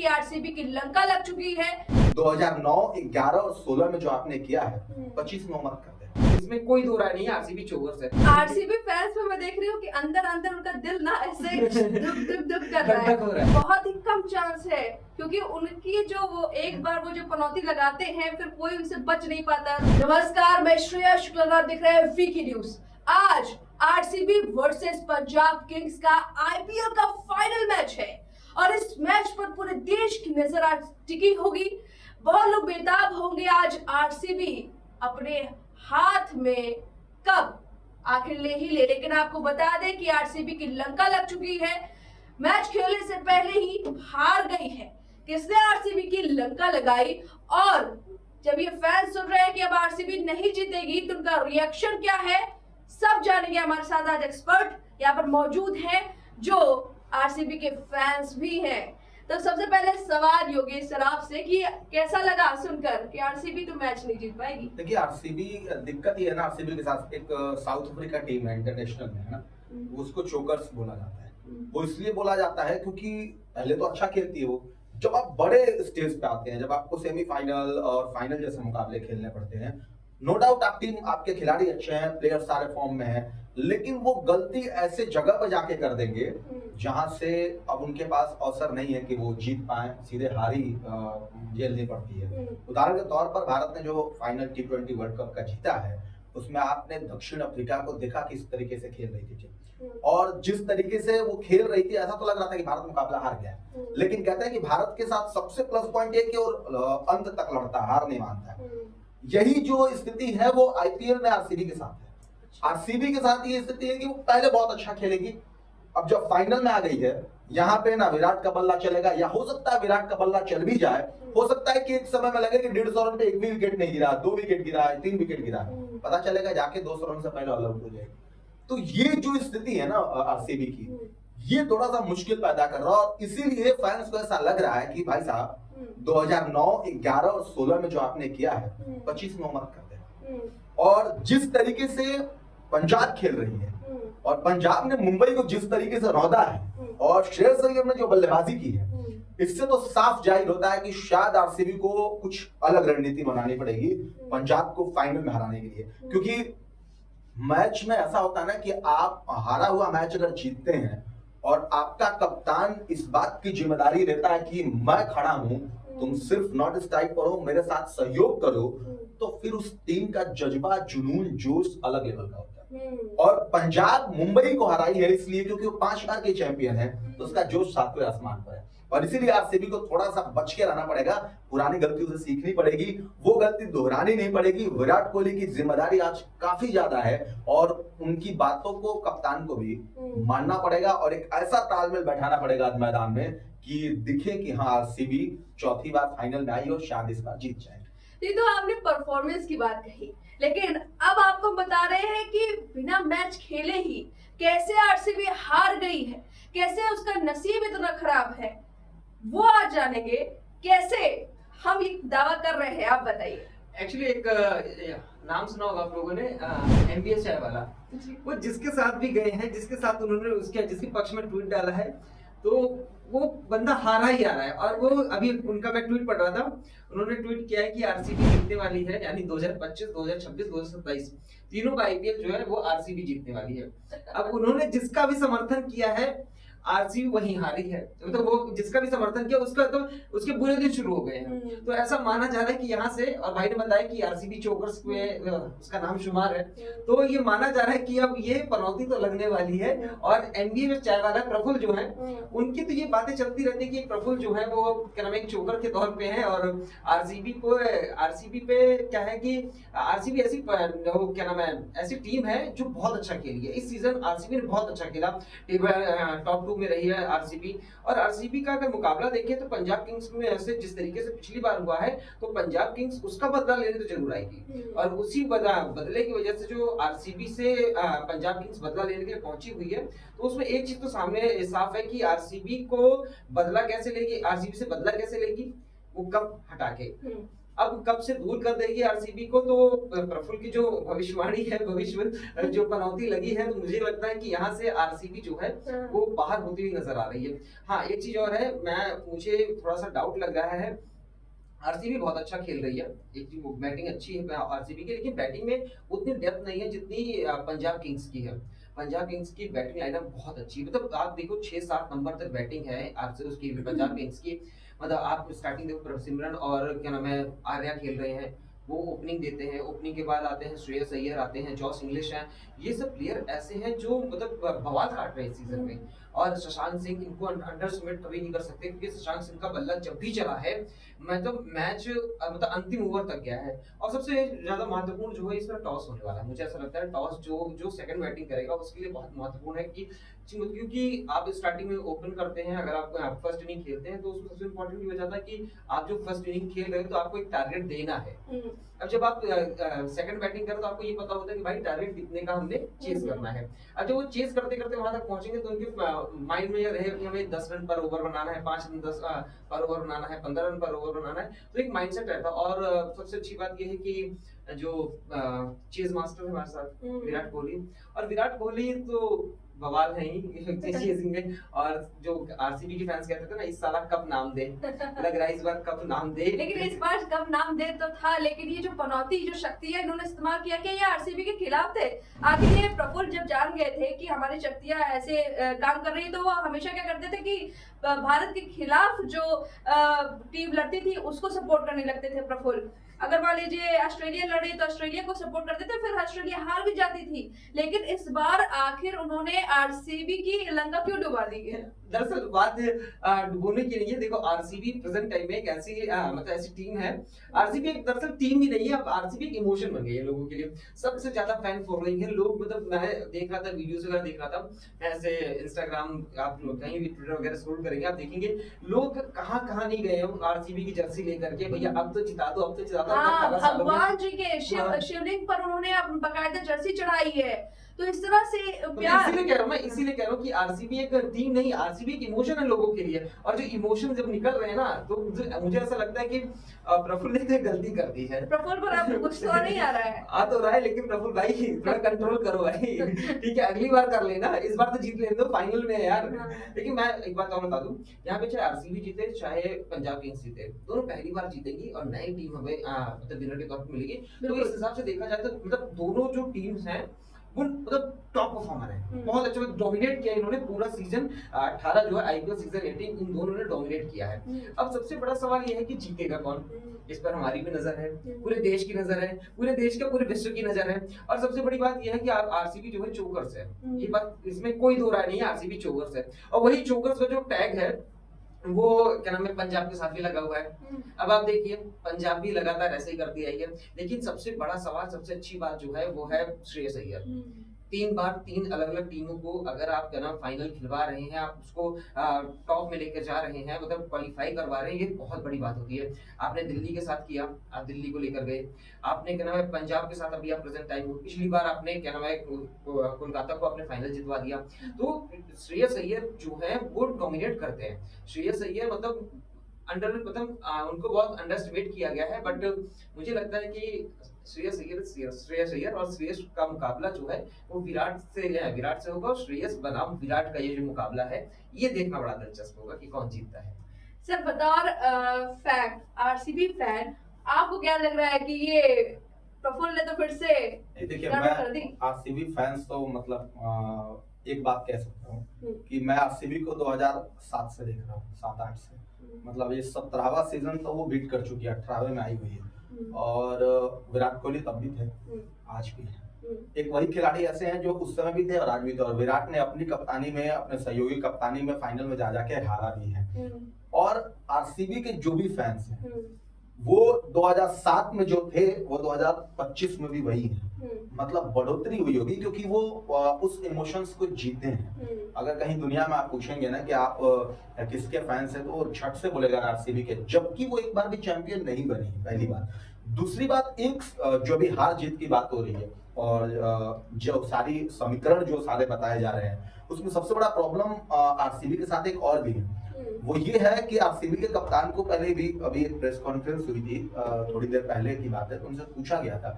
कि आरसीबी की लंका लग चुकी है। 2009, 11 और 16 में जो आपने किया है 25 में मत करते। इसमें कोई दो राय नहीं है, आरसीबी चोगर्स है। आरसीबी फैंस में मैं देख रही हूँ कि अंदर अंदर उनका दिल ना ऐसे दुख दुख दुख कर रहा धक-धक हो रहा है। है। बहुत ही कम चांस है क्योंकि उनकी जो वो एक बार वो जो पनौती लगाते हैं फिर कोई उनसे बच नहीं पाता। नमस्कार, मैं श्रेया शुक्ला, आप देख रहे हैं वीकी न्यूज। आज आरसीबी वर्सेस पंजाब किंग्स का आईपीएल का फाइनल मैच है और इस मैच पर पूरे देश की नजर आज टिकी होगी। बहुत लोग बेताब होंगे आज आरसीबी अपने हाथ में कब आखिर ले ही ले। लेकिन आपको बता दें कि आरसीबी की लंका लग चुकी है, मैच खेलने से पहले ही हार गई है। किसने आरसीबी की लंका लगाई और जब ये फैंस सुन रहे हैं कि अब आरसीबी नहीं जीतेगी तो उनका रिएक्शन क्या है, सब जानेंगे। हमारे साथ आज एक्सपर्ट यहाँ पर मौजूद हैं जो आरसीबी के फैंस भी हैं। तो सबसे पहले सवाल योगेश सर आपसे कि कैसा लगा सुनकर कि आरसीबी तो मैच नहीं जीत पाएगी। देखिए, आरसीबी दिक्कत ये है ना, आरसीबी के साथ एक साउथ अफ्रीका टीम है इंटरनेशनल में, है ना, उसको चोकर्स बोला जाता है। वो इसलिए बोला जाता है क्योंकि पहले तो अच्छा खेलती है वो, जब आप बड़े स्टेज पे आते हैं, जब आपको सेमीफाइनल और फाइनल जैसे मुकाबले खेलने पड़ते हैं, नो डाउट आपके खिलाड़ी अच्छे हैं, प्लेयर सारे फॉर्म में हैं, लेकिन वो गलती ऐसे जगह पर जाके कर देंगे जहां से अब उनके पास अवसर नहीं है कि वो जीत पाए, सीधे हारी झेलनी पड़ती है। उदाहरण के तौर पर भारत ने जो फाइनल T20 वर्ल्ड कप का जीता है, उसमें आपने दक्षिण अफ्रीका को देखा किस तरीके से खेल रही थी और जिस तरीके से वो खेल रही थी, ऐसा तो लग रहा था कि भारत मुकाबला हार गया है। लेकिन कहते हैं कि भारत के साथ सबसे प्लस पॉइंट ये कि और अंत तक लड़ता, हार नहीं मानता है। यही जो स्थिति है वो आईपीएल में आरसीबी के साथ है। आरसीबी के साथ ये स्थिति है कि वो पहले बहुत अच्छा खेलेगी, अब जब फाइनल में आ गई है, यहाँ पे ना विराट का बल्ला चलेगा, या हो सकता है विराट का बल्ला चल भी जाए, हो सकता है कि एक समय में लगे कि 150 रन पे एक भी विकेट नहीं गिरा, 2 विकेट गिरा है, 3 विकेट गिरा है, पता चलेगा जाके 200 रन से पहले ऑल आउट हो जाएगी। तो ये जो स्थिति है ना आरसीबी की, ये थोड़ा सा मुश्किल पैदा कर रहा है और इसीलिए फैंस को ऐसा लग रहा है कि भाई साहब 2009, 11 और 16 में जो आपने किया है 25 में मत करते। और जिस तरीके से पंजाब खेल रही है और पंजाब ने मुंबई को जिस तरीके से रौंदा है और श्रेयस अय्यर ने जो बल्लेबाजी की है, इससे तो साफ जाहिर होता है कि शायद आरसीबी को कुछ अलग रणनीति बनानी पड़ेगी पंजाब को फाइनल में हराने के लिए। क्योंकि मैच में ऐसा होता है ना कि आप हारा हुआ मैच अगर जीतते हैं और आपका कप्तान इस बात की जिम्मेदारी लेता है कि मैं खड़ा हूं, तुम सिर्फ नॉट स्ट्राइक पर हो, मेरे साथ सहयोग करो, तो फिर उस टीम का जज्बा, जुनून, जोश अलग लेवल का होता है। और पंजाब मुंबई को हराई है इसलिए क्योंकि वो 5 बार के चैंपियन है, तो उसका जोश 7वें आसमान पर है। और इसीलिए आरसीबी को थोड़ा सा बच के रहना पड़ेगा, पुरानी गलतियों से सीखनी पड़ेगी, वो गलती दोहरानी नहीं पड़ेगी। विराट कोहली की जिम्मेदारी आज काफी ज्यादा है और उनकी बातों को कप्तान को भी मानना पड़ेगा और एक ऐसा तालमेल बैठाना पड़ेगा आज मैदान में कि दिखे कि हाँ आरसीबी चौथी बार फाइनल में आई और शायद इस बार जीत जाए। ये तो आपने परफॉर्मेंस की बात कही, लेकिन अब आपको बता रहे हैं कि बिना मैच खेले ही कैसे आरसीबी हार गई है, कैसे उसका नसीब इतना खराब है, वो आज जानेंगे। कैसे हम ये दावा कर रहे हैं, आप बताइए। एक्चुअली एक नाम सुना होगा आप लोगों ने, एमबीएस चाय वाला, वो जिसके साथ भी गए हैं, जिसके साथ उन्होंने जिसके पक्ष में ट्वीट डाला है, तो वो बंदा हारा ही आ रहा है। और वो अभी उनका मैं ट्वीट पढ़ रहा था, उन्होंने ट्वीट किया है कि आरसीबी जीतने वाली है, यानी 2025, 2026, 2027 तीनों का आईपीएल जो है वो आरसीबी जीतने वाली है। अब उन्होंने जिसका भी समर्थन किया है, आरसीबी वही हारी है, मतलब वो जिसका भी समर्थन किया उसका तो उसके बुरे दिन शुरू हो गए हैं। तो ऐसा माना जा रहा है कि यहाँ से, और भाई ने बताया कि आरसीबी चोकर्स में उसका नाम शुमार है, तो ये माना जा रहा है कि अब ये पनौती तो लगने वाली है। और एनबीए में चाय वाला प्रफुल्ल जो है, उनकी तो ये बातें चलती रहती है कि प्रफुल्ल जो है वो क्या नाम है, एक चोकर के तौर पे है और आरसीबी पे क्या है कि आरसीबी ऐसी क्या नाम है, ऐसी टीम है जो बहुत अच्छा खेली है इस सीजन। आरसीबी ने बहुत अच्छा खेला, टॉप में रही है आरसीबी। और आरसीबी का अगर मुकाबला देखें तो पंजाब किंग्स में ऐसे जिस तरीके से पिछली बार हुआ है, तो पंजाब किंग्स उसका बदला लेने तो जरूर आएगी। और उसी बदले की वजह से जो आरसीबी से पंजाब किंग्स बदला लेने के लिए पहुंची हुई है, तो उसमें एक चीज तो सामने साफ है कि आरसीबी को बदला कैसे लेगी, आरसीबी से बदला कैसे लेगी, वो कब हटा के। अब कब से दूर कर देगी आरसीबी को, तो प्रफुल्ल की जो भविष्यवाणी है, भविष्य जो पनौती लगी है, तो मुझे लगता है कि यहाँ से आरसीबी जो है वो बाहर होती हुई नजर आ रही है। हाँ, एक चीज और है, मुझे थोड़ा सा डाउट लग रहा है, आरसीबी बहुत अच्छा खेल रही है, एक बैटिंग अच्छी है आरसीबी की, लेकिन बैटिंग में उतनी डेप्थ नहीं है जितनी पंजाब किंग्स की है। पंजाब किंग्स की बैटिंग लाइनअप बहुत अच्छी है, मतलब आप देखो 6-7 नंबर तक बैटिंग है उसकी पंजाब किंग्स की। मतलब आप स्टार्टिंग देखो, सिमरन और क्या नाम है आर्या खेल रहे हैं, वो ओपनिंग देते हैं, ओपनिंग के बाद आते हैं श्रेयस अय्यर, आते हैं जॉस इंग्लिश हैं, ये सब प्लेयर ऐसे हैं जो मतलब बवाल काट रहे हैं इस सीजन में। और शशांक सिंह, इनको अंडरएस्टिमेट कभी नहीं कर सकते, क्योंकि शशांक सिंह का बल्ला जब भी चला है मतलब मैच मतलब अंतिम ओवर तक गया है। और सबसे ज्यादा महत्वपूर्ण जो है इसमें टॉस होने वाला है, मुझे ऐसा लगता है टॉस जो सेकंड बैटिंग करेगा उसके लिए बहुत महत्वपूर्ण है, क्योंकि आप स्टार्टिंग में ओपन करते हैं, अगर आप फर्स्ट इनिंग खेलते हैं तो उसमें सबसे इम्पोर्टेंट ये हो जाता है कि आप जो फर्स्ट इनिंग खेल रहे हो तो आपको एक टारगेट देना है। अब जब आप सेकंड बैटिंग करें तो आपको ये पता होता है कि भाई टारगेट कितने का हमने चेस करना है। अब जब वो चेस करते करते वहां तक पहुंचेंगे तो उनके माइंड में ये रहेगा कि हमें 10 रन पर ओवर बनाना है, 5 रन 10 पर ओवर बनाना है, 15 रन पर ओवर बनाना है, तो एक माइंडसेट रहता है। और सबसे अच्छी बात ये है कि जो चेस मास्टर है हमारे साथ विराट कोहली, और विराट कोहली तो बवाल है ही चेजिंग में। और जो आरसीबी के फैंस कहते थे ना, इस साल कप नाम दे, लग रहा है इस बार कप नाम दे। लेकिन इस बार कप नाम दे तो था, लेकिन ये जो पनौती जो शक्ति है इन्होंने इस्तेमाल किया कि ये आरसीबी के खिलाफ थे। आखिर ये प्रफुल्ल जब जान गए थे कि हमारी शक्तियां ऐसे काम कर रही है, तो वो हमेशा क्या करते थे कि भारत के खिलाफ जो टीम लड़ती थी उसको सपोर्ट करने लगते थे प्रफुल्ल। अगर मान लीजिए ऑस्ट्रेलिया लड़े तो ऑस्ट्रेलिया को सपोर्ट करते थे, फिर ऑस्ट्रेलिया हार भी जाती थी। लेकिन इस बार आखिर उन्होंने आरसीबी की लंका क्यों डुबा दी है? दरअसल बात डुबोने की नहीं है। देखो आरसीबी प्रेजेंट टाइम में एक ऐसी मतलब ऐसी टीम है, आरसीबी एक दरअसल टीम ही नहीं है, अब आरसीबी एक इमोशन बन गई है लोगों के लिए। सबसे ज्यादा फैन फॉलोइंग है, लोग मतलब मैं देख रहा था वीडियोस वगैरह देख रहा था, ऐसे इंस्टाग्राम आप कहीं भी ट्विटर वगैरह स्क्रॉल करेंगे आप देखेंगे लोग कहां नहीं गए हो आरसीबी की जर्सी लेकर के, भैया अब तो जिता दो, अब तो जिता दो। भगवान जी के शिवलिंग पर उन्होंने अब बकायदा जर्सी चढ़ाई है, तो इस तरह से प्यार। इसीलिए कह रहा हूँ कि आरसीबी एक टीम नहीं, आरसीबी एक इमोशन है लोगों के लिए। और जो इमोशन जब निकल रहे हैं ना, तो मुझे ऐसा लगता है कि प्रफुल्ल ने गलती कर दी है। प्रफुल्ल पर अब गुस्सा नहीं आ रहा है? आ तो रहा है, लेकिन प्रफुल्ल भाई थोड़ा कंट्रोल करो भाई, ठीक है, अगली बार कर लेना, इस बार तो जीत लेने दो, फाइनल में है यार। लेकिन मैं एक बात और बता दूं, यहाँ पे चाहे आरसीबी जीते चाहे पंजाब किंग्स जीते, दोनों पहली बार जीतेंगी और नई टीम हमें मतलब विनर के तौर पर मिलेगी। तो इस हिसाब से देखा जाए तो मतलब दोनों जो टीम्स हैं वो मतलब टॉप परफॉर्मर है, बहुत अच्छा डोमिनेट किया इन्होंने पूरा सीजन 18 जो है आईपीएल सीजन 18 इन दोनों ने डोमिनेट किया है। अब सबसे बड़ा सवाल ये है कि जीतेगा कौन, इस पर हमारी भी नजर है, पूरे देश की नजर है, पूरे देश का पूरे विश्व की नजर है। और सबसे बड़ी बात यह है कि आरसीबी जो है चोकर्स है, ये बात इसमें कोई दो राय नहीं है, आरसीबी चोकर्स है। और वही चोकर्स का जो टैग है वो क्या नाम है पंजाब के साथ भी लगा हुआ है। अब आप देखिए पंजाब भी लगातार ऐसे ही करती आई है, लेकिन सबसे बड़ा सवाल, सबसे अच्छी बात जो है वो है श्रेयस अय्यर। 3 बार 3 अलग अलग टीमों को अगर आप क्या नाम फाइनल खिलवा रहे हैं, आप उसको टॉप में लेकर जा रहे हैं, मतलब क्वालिफाई करवा रहे हैं, ये बहुत बड़ी बात होती है। आपने दिल्ली के साथ किया, आप दिल्ली को लेकर गए, आपने क्या नाम है पंजाब के साथ अभी आप प्रेजेंट टाइम हो, पिछली बार आपने क्या नाम है कोलकाता को आपने फाइनल जितवा दिया। तो श्रेयस अय्यर जो है वो डोमिनेट करते हैं। श्रेयस अय्यर मतलब उनको बहुत अंडरएस्टिमेट किया गया है, बट मुझे लगता है कि श्रेयस अय्यर और श्रेयस का मुकाबला जो है वो विराट से होगा। और श्रेयस बनाम विराट का ये जो मुकाबला है ये देखना बड़ा दिलचस्प होगा कि कौन जीतता है। सर बतौर फैन, आरसीबी फैन, आपको क्या लग रहा है कि ये प्रफुल्ल ने तो फिर से देखिए, मैं आरसीबी फैंस तो मतलब एक बात कह सकता हूँ कि मैं आरसीबी को 2007 से देख रहा हूँ, 7-8 से, मतलब ये 17वां सीजन तो वो बीट कर चुकी है, 18वें में आई हुई है। और विराट कोहली तब भी थे, आज भी है। एक वही खिलाड़ी ऐसे हैं जो उस समय भी थे और आज भी थे। और विराट ने अपनी कप्तानी में, अपने सहयोगी कप्तानी में फाइनल में जा जाके हारा भी है। और आरसीबी के जो भी फैंस हैं वो 2007 में जो थे वो 2025 में भी वही है। मतलब बढ़ोतरी हुई होगी क्योंकि वो उस इमोशंस को जीते हैं। अगर कहीं दुनिया में आप पूछेंगे ना कि आप किसके फैंस हैं तो वो झट से बोलेगा आरसीबी के, जबकि वो एक बार भी चैंपियन नहीं बनी, पहली बात। दूसरी बात, एक जो भी हार जीत की बात हो रही है और जो सारी समीकरण जो सारे बताए जा रहे हैं उसमें सबसे बड़ा प्रॉब्लम आरसीबी के साथ एक और भी है। वो ये है कि आरसीबी के कप्तान को पहले भी अभी एक प्रेस कॉन्फ्रेंस हुई थी थोड़ी देर पहले की बात है, तो उनसे पूछा गया था,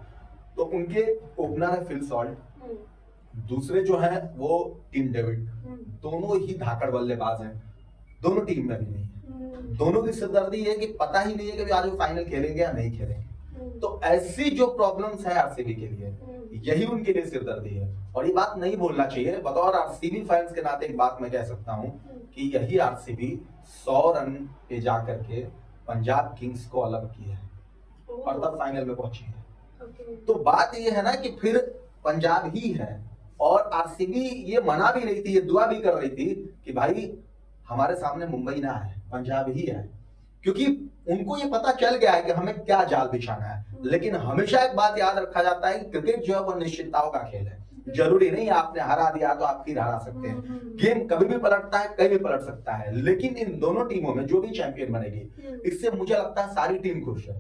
तो उनके ओपनर है फिल सॉल्ट, दूसरे जो है वो टिम डेविड, दोनों ही धाकड़ बल्लेबाज हैं, दोनों टीम में भी नहीं है, दोनों की सिरदर्दी है कि पता ही नहीं है कि आज वो फाइनल खेलेंगे या नहीं खेलेंगे। तो ऐसी जो प्रॉब्लम्स है आरसीबी के लिए, यही उनके लिए सिरदर्दी है, और ये बात नहीं बोलना चाहिए। बतौर आरसीबी फैंस के नाते एक बात मैं कह सकता हूं कि यही आरसीबी 100 रन पे जाकर के पंजाब किंग्स को अलग की है और तब फाइनल में पहुंची है। तो बात ये है ना कि फिर पंजाब ही है, और आरसीबी ये मना भी रही थी, ये दुआ भी कर रही थी कि भाई हमारे सामने मुंबई ना है, पंजाब ही है, क्योंकि उनको ये पता चल गया है कि हमें क्या जाल बिछाना है। लेकिन हमेशा एक बात याद रखा जाता है कि क्रिकेट जो है वो निश्चितताओं का खेल है, जरूरी नहीं आपने हरा दिया तो आप फिर हरा सकते हैं, गेम कभी भी पलटता है, कहीं भी पलट सकता है। लेकिन इन दोनों टीमों में जो भी चैंपियन बनेगी, इससे मुझे लगता है सारी टीम खुश है,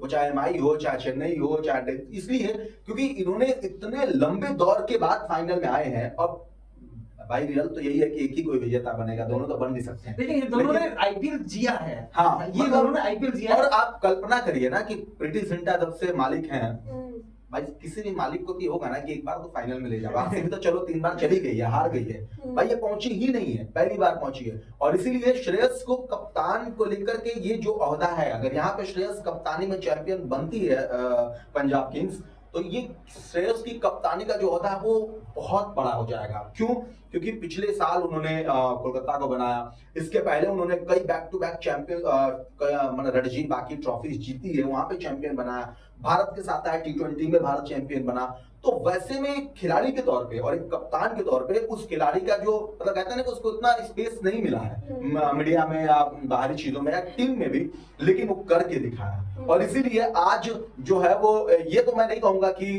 वो चाहे एमआई हो, चाहे चेन्नई हो, चाहे, इसलिए क्योंकि इन्होंने इतने लंबे दौर के बाद फाइनल में आए हैं। और भाई रियल तो यही है कि एक ही कोई विजेता बनेगा, दोनों तो बन भी सकते हैं, लेकिन ये दोनों ने आईपीएल जिया है। हाँ, ये दोनों ने आईपीएल जिया है। और आप कल्पना करिए ना कि प्रीति जिंटा जब से मालिक हैं, भाई किसी भी मालिक को तो ये होगा ना कि एक बार तो फाइनल में ले जाओ। आरसीबी तो चलो 3 बार चली गई है, हार गई है, भाई ये पहुंची ही नहीं है, पहली बार पहुंची है। और इसीलिए श्रेयस को कप्तान को लेकर के ये जो ओहदा है, अगर यहाँ पे श्रेयस कप्तानी में चैंपियन बनती है पंजाब किंग्स, तो ये श्रेयस की कप्तानी का जो होता है वो बहुत बड़ा हो जाएगा। क्यों? क्योंकि पिछले साल उन्होंने कोलकाता को बनाया, इसके पहले उन्होंने कई back to back champion Ranji बाकी ट्रॉफीज जीती है, वहां पे चैंपियन बनाया, भारत के साथ आया T20 में भारत चैंपियन बना। तो वैसे में खिलाड़ी के तौर पे और एक कप्तान के तौर पे उस खिलाड़ी का जो मतलब कहते हैं ना कि उसको इतना स्पेस नहीं मिला है मीडिया में या बाहरी चीजों में या टीम में भी, लेकिन वो करके दिखाया। और इसीलिए आज जो है वो, ये तो मैं नहीं कहूंगा कि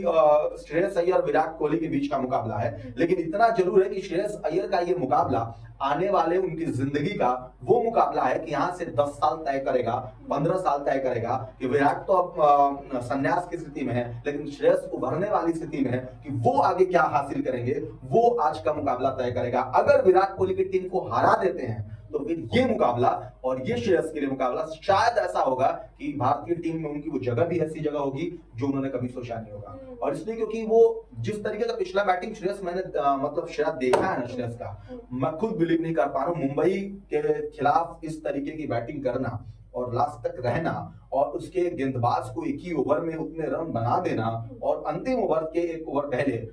श्रेयस अय्यर विराट कोहली के बीच का मुकाबला है, लेकिन इतना जरूर है कि श्रेयस अय्यर का ये मुकाबला आने वाले उनकी जिंदगी का वो मुकाबला है कि यहाँ से 10 साल तय करेगा, 15 साल तय करेगा कि विराट तो अब संन्यास की स्थिति में है, लेकिन श्रेयस उभरने वाली स्थिति में है कि वो आगे क्या हासिल करेंगे, वो आज का मुकाबला तय करेगा। अगर विराट कोहली की टीम को हरा देते हैं तो फिर ये मुकाबला और ये श्रेयस के लिए मुकाबला शायद ऐसा होगा कि भारतीय टीम में उनकी वो जगह भी ऐसी जगह होगी जो उन्होंने कभी सोचा नहीं होगा। और इसलिए क्योंकि वो जिस तरीके का पिछला बैटिंग श्रेयस मैंने मतलब शायद देखा है ना श्रेयस का, मैं खुद बिलीव नहीं कर पा रहा हूँ मुंबई के खिलाफ इस तरीके की बैटिंग करना और लास्ट तक रहना और उसके गेंदबाज को एक ही ओवर में उतने रन बना देना और अंतिम ओवर के 1 ओवर पहले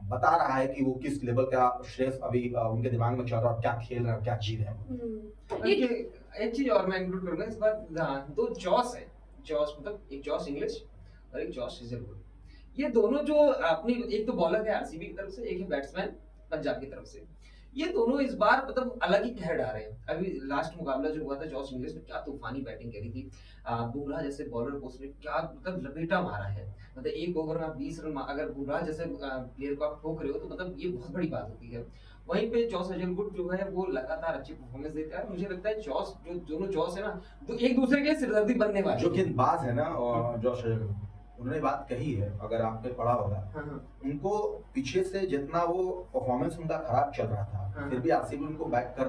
बता रहा है कि वो किस लेवल का श्रेयस अभी उनके दिमाग में चल रहा है, क्या खेल रहा है, क्या चीज है। एक चीज और मैं इंक्लूड करूंगा इस बार, 2 जॉस है, जॉस मतलब एक जॉस इंग्लिश और एक जॉस हेजलवुड। ये दोनों जो अपनी, एक तो बॉलर है आरसीबी की तरफ से, एक है बैट्समैन पंजाब की तरफ से, ये दोनों इस बार मतलब अलग ही कहर डाल रहे हैं। अभी लास्ट मुकाबला जो हुआ था, जॉस इंग्लिश ने क्या तूफानी बैटिंग करी थी, बुमराह जैसे बॉलर को उसने क्या मतलब लपेटा मारा है, मतलब 1 ओवर में आप 20 रन, अगर बुमराह जैसे प्लेयर को आप ठोक रहे हो तो मतलब ये बहुत बड़ी बात होती है। वहीं पे जॉस हेजलवुड जो है वो लगातार अच्छी परफॉर्मेंस देता है। मुझे लगता है जॉस, जो दोनों जॉस है ना, तो एक दूसरे के लिए सिरदर्दी बनने वाले, जो गेंदबाज है ना जॉस हेजलवुड, उन्होंने बात कही है, अगर आपने पढ़ा होगा, उनको पीछे से जितना वो परफॉर्मेंस उनका खराब चल रहा था, फिर भी आरसीबी उनको बैक कर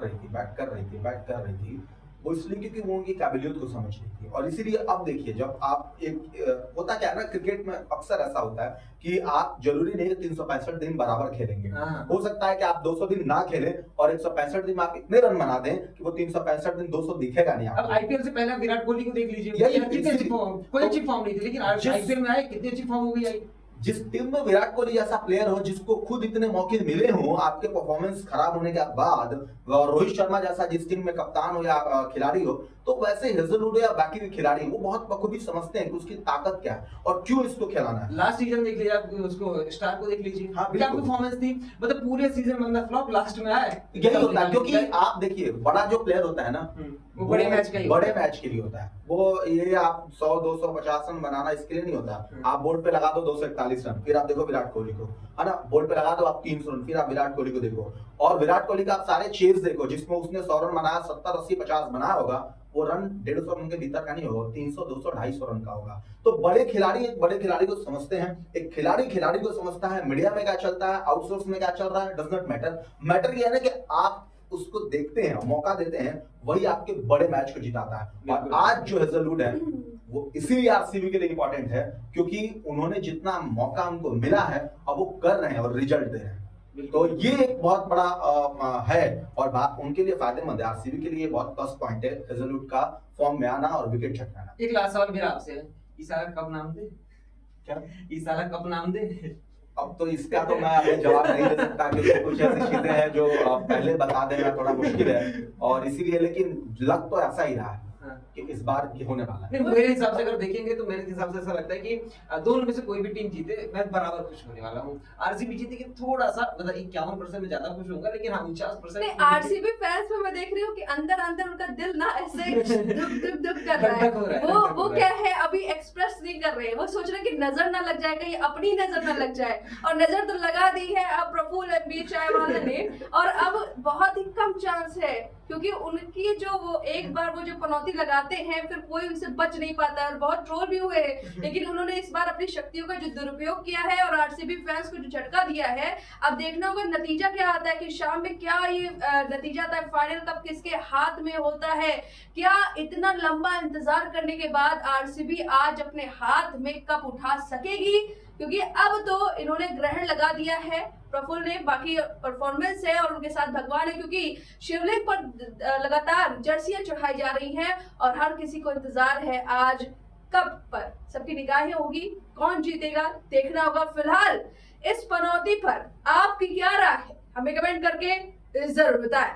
रही थी, वो इसलिए क्योंकि वो उनकी काबिलियत को समझ रही थी। और इसीलिए अब देखिए, जब आप एक होता क्या है ना, क्रिकेट में अक्सर ऐसा होता है कि आप जरूरी नहीं है 365 दिन बराबर खेलेंगे, हो सकता है कि आप 200 दिन ना खेलें और 165 दिन में आप इतने रन बना दें कि वो 365 दिन 200 दिखेगा नहीं। अब आईपीएल से पहले विराट कोहली को देख लीजिए, कोई अच्छी फॉर्म नहीं थी, लेकिन आईपीएल में आए कितनी अच्छी फॉर्म हो गई। जिस टीम में विराट कोहली जैसा प्लेयर हो, जिसको खुद इतने मौके मिले हो आपके परफॉर्मेंस खराब होने के बाद, और रोहित शर्मा जैसा जिस टीम में कप्तान हो या खिलाड़ी हो, तो वैसे हेजलवुड या बाकी भी खिलाड़ी वो बहुत बखूबी समझते हैं कि उसकी ताकत क्या है और क्यों इसको खिलाना है। लास्ट सीजन देख लीजिए आप, उसको स्टार को देख लीजिए, क्या परफॉर्मेंस थी, मतलब पूरे सीजन बंदा फ्लॉप, लास्ट में आए। यही होता है, क्योंकि आप देखिए बड़ा जो प्लेयर होता है ना, वो बड़े मैच के लिए होता है। वो ये आप 100 250 रन बनाना इसके लिए नहीं होता। आप बोर्ड पे लगा दो 241 रन, फिर आप देखो विराट कोहली को, है ना, बोर्ड पे लगा दो आप 300 रन, फिर आप विराट कोहली को देखो, और विराट कोहली का आप सारे चेज देखो जिसमें उसने 100 रन बनाया, 70 80 50 बनाया होगा, वो रन 150 रन के भीतर का नहीं होगा, 300 200 250 रन का होगा। तो बड़े खिलाड़ी एक बड़े खिलाड़ी को समझते हैं, एक खिलाड़ी को समझता है मीडिया में क्या चलता है, आउटसोर्स में क्या चल रहा है, डज नॉट मैटर। मैटर ये है ना कि आप उसको देखते हैं, मौका देते हैं, वही आपके बड़े मैच को जिताता है। और आज जो हेजलवुड है वो इसीलिए आरसीबी के लिए इंपॉर्टेंट है क्योंकि उन्होंने जितना मौका उनको मिला है अब वो कर रहे हैं और रिजल्ट दे रहे हैं। तो ये एक बहुत बड़ा है और बात उनके लिए फायदेमंद है। आरसीबी के लिए बहुत प्लस पॉइंट है हेजलवुड का फॉर्म में आना और विकेट छटकाना। एक लास्ट सवाल मेरा आपसे है, ईसाला कब नाम दे? क्या ईसाला कब नाम दे? अब तो इसका तो मैं अभी जवाब नहीं दे सकता क्योंकि कुछ ऐसी चीजें हैं जो पहले बता देना थोड़ा मुश्किल है और इसीलिए, लेकिन लग तो ऐसा ही रहा है हाँ। कि इस बार की होने वाला है। नहीं, मेरे हिसाब से अगर देखेंगे तो मेरे हिसाब से ऐसा लगता है कि दोनों में से कोई भी टीम जीते मैं बराबर खुश होने वाला हूँ। आरसीबी जीतेगी थोड़ा सा, मतलब 51% में ज्यादा खुश होऊंगा, लेकिन हाँ 49% नहीं, आरसीबी फैंस में मैं देख रही हूँ कि अंदर अंदर उनका दिल ना ऐसे दुख कर रहा धक-धक हो रहा है। है, वो धक-धक हो वो रहा क्या है, अभी एक्सप्रेस नहीं कर रहे हैं। वो सोच रहे हैं कि नजर ना लग जाए, कहीं अपनी नजर ना लग जाए, और नजर तो लगा दी है अब प्रफुल्ल एमबी चायवाला ने। और अब बहुत ही कम चांस है क्योंकि उनकी जो वो एक बार वो जो पनौती लगाते हैं फिर कोई उनसे बच नहीं पाता और बहुत ट्रोल भी हुए हैं। लेकिन उन्होंने इस बार अपनी शक्तियों का जो दुरुपयोग किया है और आरसीबी फैंस को जो झटका दिया है, अब देखना होगा नतीजा क्या आता है कि शाम में क्या ये नतीजा आता है, फाइनल कप किसके हाथ में होता है। क्या इतना लंबा इंतजार करने के बाद आरसीबी आज अपने हाथ में कप उठा सकेगी? क्योंकि अब तो इन्होंने ग्रहण लगा दिया है प्रफुल्ल ने, बाकी परफॉर्मेंस है और उनके साथ भगवान है क्योंकि शिवलिंग पर लगातार जर्सियां चढ़ाई जा रही हैं और हर किसी को इंतजार है आज कप पर। सबकी निगाहें होगी कौन जीतेगा, देखना होगा। फिलहाल इस पनौती पर आपकी क्या राय है, हमें कमेंट करके जरूर बताएं।